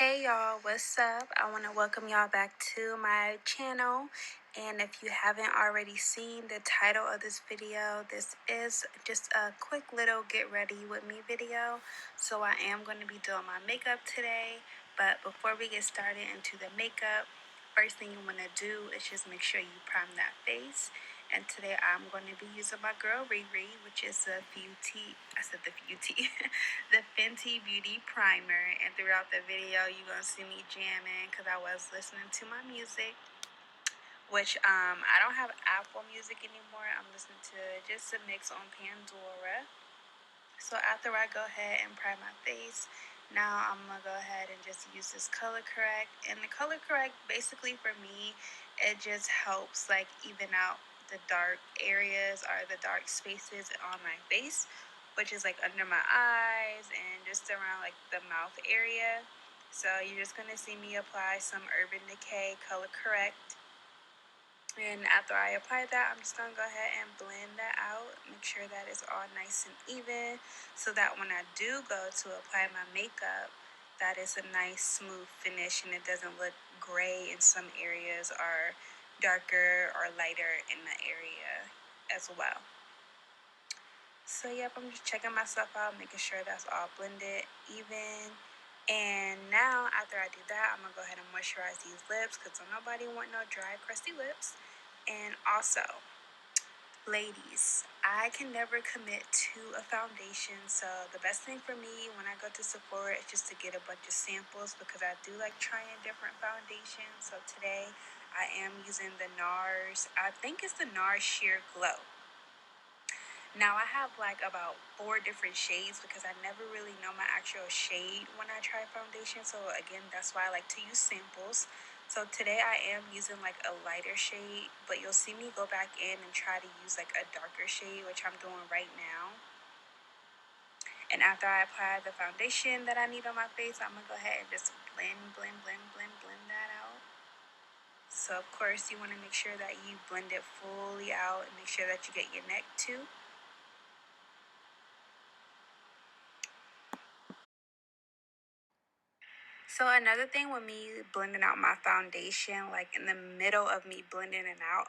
Hey y'all, what's up? I want to welcome y'all back to my channel. And if you haven't already seen the title of this video, this is just a quick little get ready with me video. So I am going to be doing my makeup today. But before we get started into the makeup, first thing you want to do is just make sure you prime that face. And today I'm going to be using my girl Riri, which is the the Fenty Beauty Primer. And throughout the video, you're going to see me jamming because I was listening to my music, which I don't have Apple Music anymore. I'm listening to just a mix on Pandora. So after I go ahead and prime my face, now I'm going to go ahead and just use this color correct. And the color correct, basically for me, it just helps like even out the dark areas or the dark spaces on my face, which is like under my eyes and just around like the mouth area. So you're just going to see me apply some Urban Decay color correct. And after I apply that, I'm just going to go ahead and blend that out. Make sure that it's all nice and even so that when I do go to apply my makeup, that is a nice smooth finish and it doesn't look gray in some areas or darker or lighter in the area as well. So yep, I'm just checking myself out, making sure that's all blended even. And now after I do that, I'm going to go ahead and moisturize these lips because don't nobody want no dry, crusty lips. And also, ladies, I can never commit to a foundation, so the best thing for me when I go to Sephora is just to get a bunch of samples because I do like trying different foundations. So today I am using the NARS, I think it's the NARS Sheer Glow. Now I have like about 4 different shades because I never really know my actual shade when I try foundation. So again, that's why I like to use samples. So today I am using like a lighter shade, but you'll see me go back in and try to use like a darker shade, which I'm doing right now. And after I apply the foundation that I need on my face, I'm gonna go ahead and just blend that out. So of course you want to make sure that you blend it fully out and make sure that you get your neck too. So another thing with me blending out my foundation, like in the middle of me blending it out,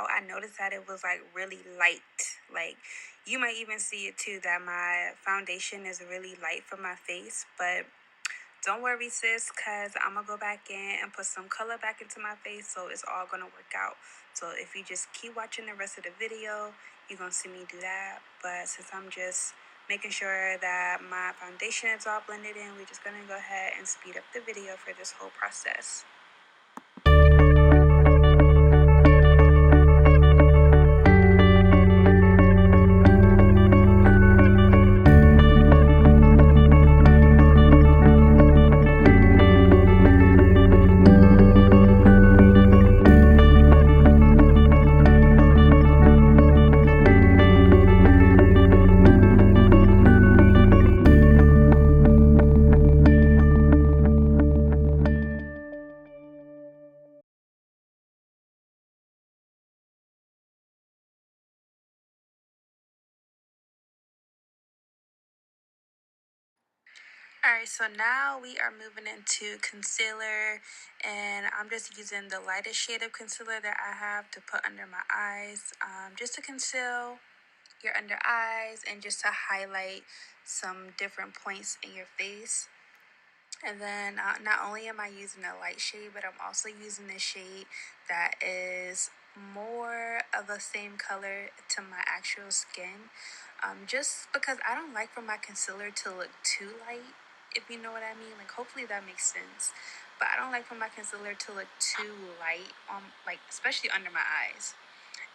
I noticed that it was like really light. Like you might even see it too, that my foundation is really light for my face. But don't worry, sis, because I'm going to go back in and put some color back into my face, so it's all going to work out. So if you just keep watching the rest of the video, you're going to see me do that. But since I'm just making sure that my foundation is all blended in, we're just going to go ahead and speed up the video for this whole process. Alright, so now we are moving into concealer, and I'm just using the lightest shade of concealer that I have to put under my eyes, just to conceal your under eyes and just to highlight some different points in your face. And then not only am I using a light shade, but I'm also using a shade that is more of the same color to my actual skin. Just because I don't like for my concealer to look too light, if you know what I mean. Like hopefully that makes sense. But I don't like for my concealer to look too light, like especially under my eyes.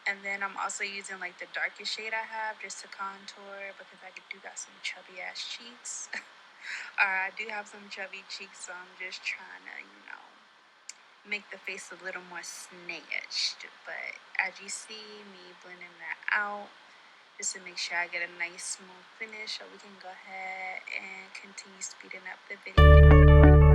And then I'm also using like the darkest shade I have just to contour because I do got some chubby ass cheeks. I do have some chubby cheeks, so I'm just trying to, make the face a little more snatched. But as you see me blending that out, just to make sure I get a nice smooth finish, so we can go ahead and continue speeding up the video.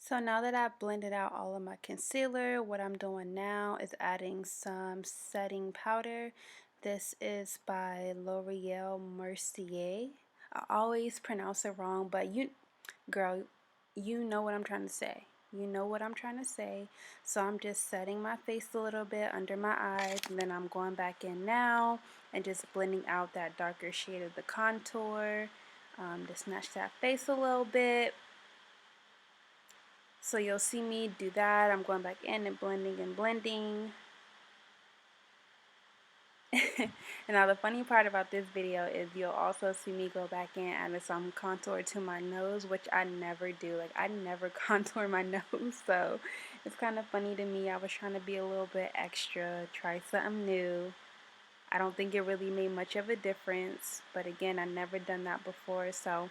So now that I've blended out all of my concealer, what I'm doing now is adding some setting powder. This is by L'Oreal Mercier. I always pronounce it wrong, but girl, you know what I'm trying to say. You know what I'm trying to say. So I'm just setting my face a little bit under my eyes, and then I'm going back in now and just blending out that darker shade of the contour. Just match that face a little bit. So you'll see me do that. I'm going back in and blending and blending. And now the funny part about this video is you'll also see me go back in and add some contour to my nose, which I never do. Like, I never contour my nose, so it's kind of funny to me. I was trying to be a little bit extra, try something new. I don't think it really made much of a difference, but again, I've never done that before, so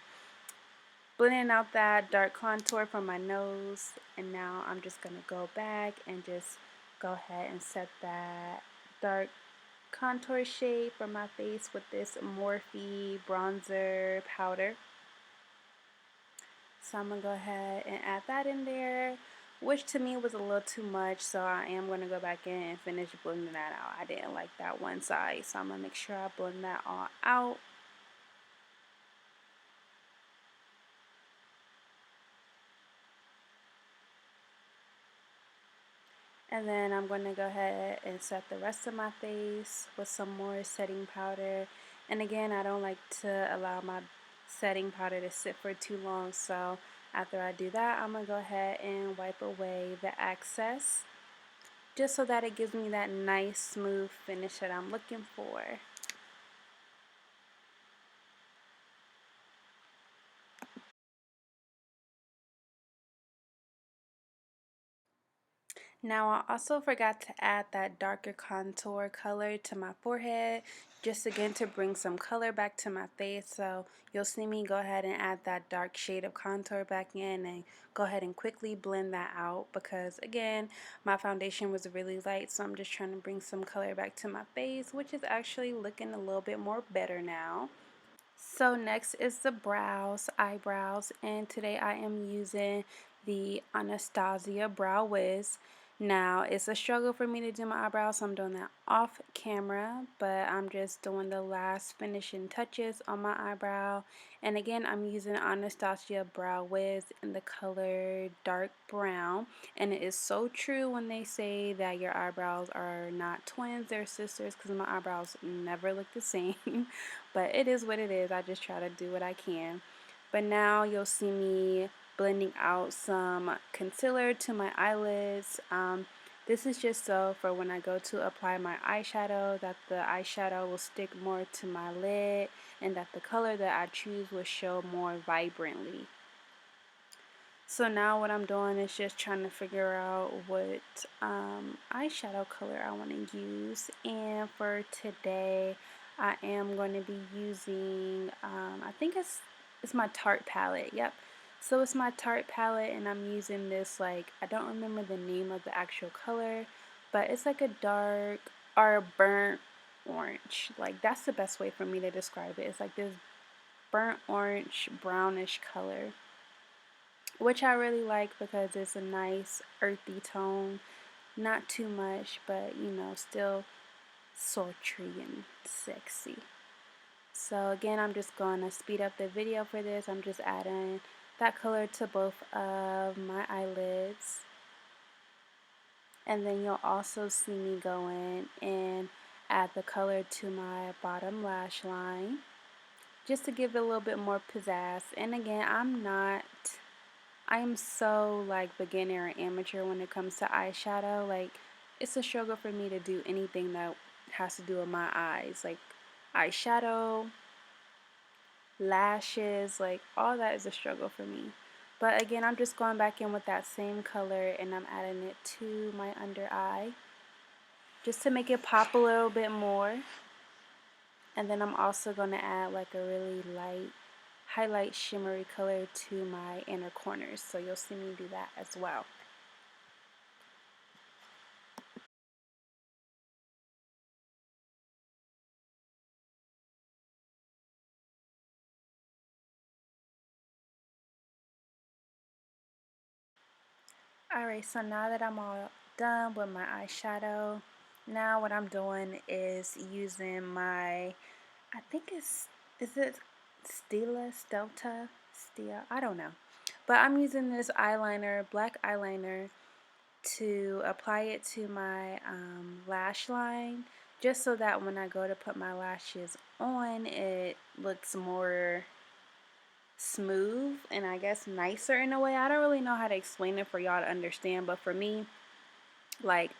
blending out that dark contour from my nose, and now I'm just going to go back and just go ahead and set that dark contour shade for my face with this Morphe bronzer powder. So I'm going to go ahead and add that in there, which to me was a little too much, so I am going to go back in and finish blending that out. I didn't like that one side, so I'm going to make sure I blend that all out. And then I'm going to go ahead and set the rest of my face with some more setting powder. And again, I don't like to allow my setting powder to sit for too long, so after I do that, I'm going to go ahead and wipe away the excess, just so that it gives me that nice smooth finish that I'm looking for. Now I also forgot to add that darker contour color to my forehead, just again to bring some color back to my face. So you'll see me go ahead and add that dark shade of contour back in and go ahead and quickly blend that out, because again, my foundation was really light, so I'm just trying to bring some color back to my face, which is actually looking a little bit more better now. So next is the eyebrows, and today I am using the Anastasia Brow Wiz. Now, it's a struggle for me to do my eyebrows, so I'm doing that off camera, but I'm just doing the last finishing touches on my eyebrow. And again, I'm using Anastasia Brow Wiz in the color dark brown, and it is so true when they say that your eyebrows are not twins, they're sisters, because my eyebrows never look the same. But it is what it is. I just try to do what I can. But now you'll see me blending out some concealer to my eyelids. This is just so for when I go to apply my eyeshadow, that the eyeshadow will stick more to my lid and that the color that I choose will show more vibrantly. So now what I'm doing is just trying to figure out what eyeshadow color I want to use. And for today, I am going to be using, I think it's my Tarte palette. Yep. So it's my Tarte palette, and I'm using this, like, I don't remember the name of the actual color, but it's like a dark or burnt orange. Like, that's the best way for me to describe it. It's like this burnt orange, brownish color, which I really like because it's a nice earthy tone, not too much, but you know, still sultry and sexy. So again, I'm just going to speed up the video for this. I'm just adding that color to both of my eyelids, and then you'll also see me go in and add the color to my bottom lash line, just to give it a little bit more pizzazz. And again, I am so like beginner and amateur when it comes to eyeshadow. Like, it's a struggle for me to do anything that has to do with my eyes. Like eyeshadow, lashes, like all that is a struggle for me. But again, I'm just going back in with that same color and I'm adding it to my under eye, just to make it pop a little bit more. And then I'm also going to add like a really light highlight shimmery color to my inner corners. So you'll see me do that as well. Alright, so now that I'm all done with my eyeshadow, now what I'm doing is using my, I think is it Stila? I don't know. But I'm using this eyeliner, black eyeliner, to apply it to my lash line, just so that when I go to put my lashes on, it looks more smooth and I guess nicer in a way. I don't really know how to explain it for y'all to understand, but for me, like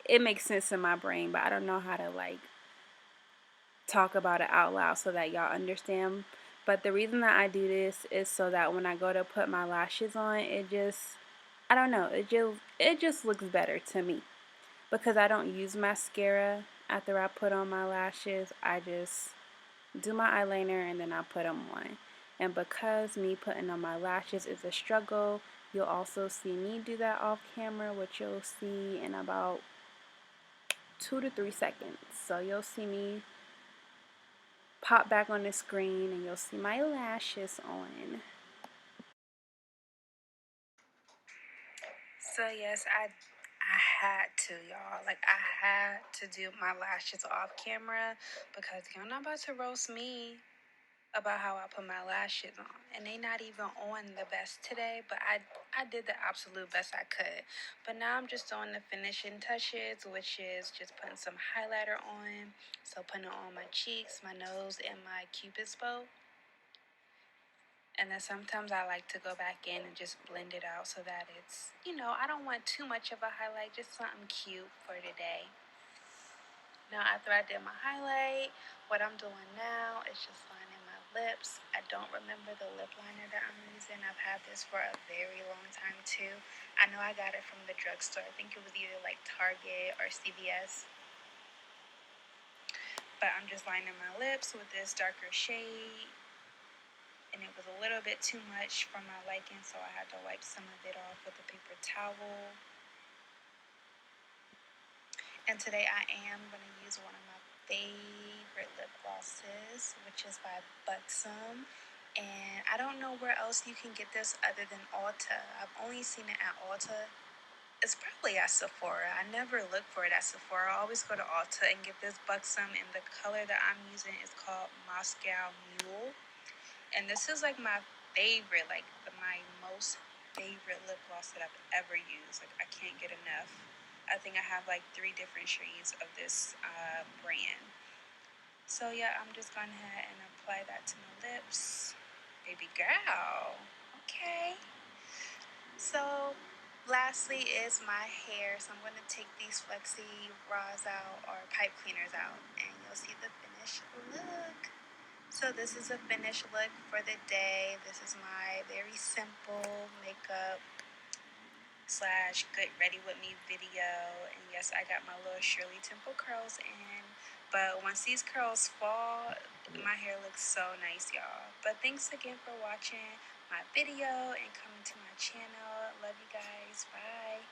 it makes sense in my brain, but I don't know how to like talk about it out loud so that y'all understand. But the reason that I do this is so that when I go to put my lashes on, I don't know, it just looks better to me. Because I don't use mascara after I put on my lashes, I just do my eyeliner and then I put them on. And because me putting on my lashes is a struggle, you'll also see me do that off camera, which you'll see in about 2 to 3 seconds. So you'll see me pop back on the screen and you'll see my lashes on. So yes, I had to, y'all. Like I had to do my lashes off camera because y'all not about to roast me about how I put my lashes on. And they not even on the best today, but I did the absolute best I could. But now I'm just doing the finishing touches, which is just putting some highlighter on. So putting it on my cheeks, my nose, and my cupid's bow. And then sometimes I like to go back in and just blend it out so that it's, I don't want too much of a highlight, just something cute for today. Now, after I did my highlight, what I'm doing now is just lining my lips. I don't remember the lip liner that I'm using. I've had this for a very long time too. I know I got it from the drugstore. I think it was either like Target or CVS. But I'm just lining my lips with this darker shade. And it was a little bit too much for my liking, so I had to wipe some of it off with a paper towel. And today I am going to use one of my favorite lip glosses, which is by Buxom. And I don't know where else you can get this other than Ulta. I've only seen it at Ulta. It's probably at Sephora. I never look for it at Sephora. I always go to Ulta and get this Buxom, and the color that I'm using is called Moscow Mule. And this is like my favorite, like my most favorite lip gloss that I've ever used. Like I can't get enough. I think I have like 3 different shades of this brand. So yeah, I'm just going ahead and apply that to my lips. Baby girl. Okay. So lastly is my hair. So I'm going to take these flexi raws out or pipe cleaners out and you'll see the finished look. So this is a finished look for the day. This is my very simple makeup / get ready with me video. And yes, I got my little Shirley Temple curls in. But once these curls fall, my hair looks so nice, y'all. But thanks again for watching my video and coming to my channel. Love you guys. Bye.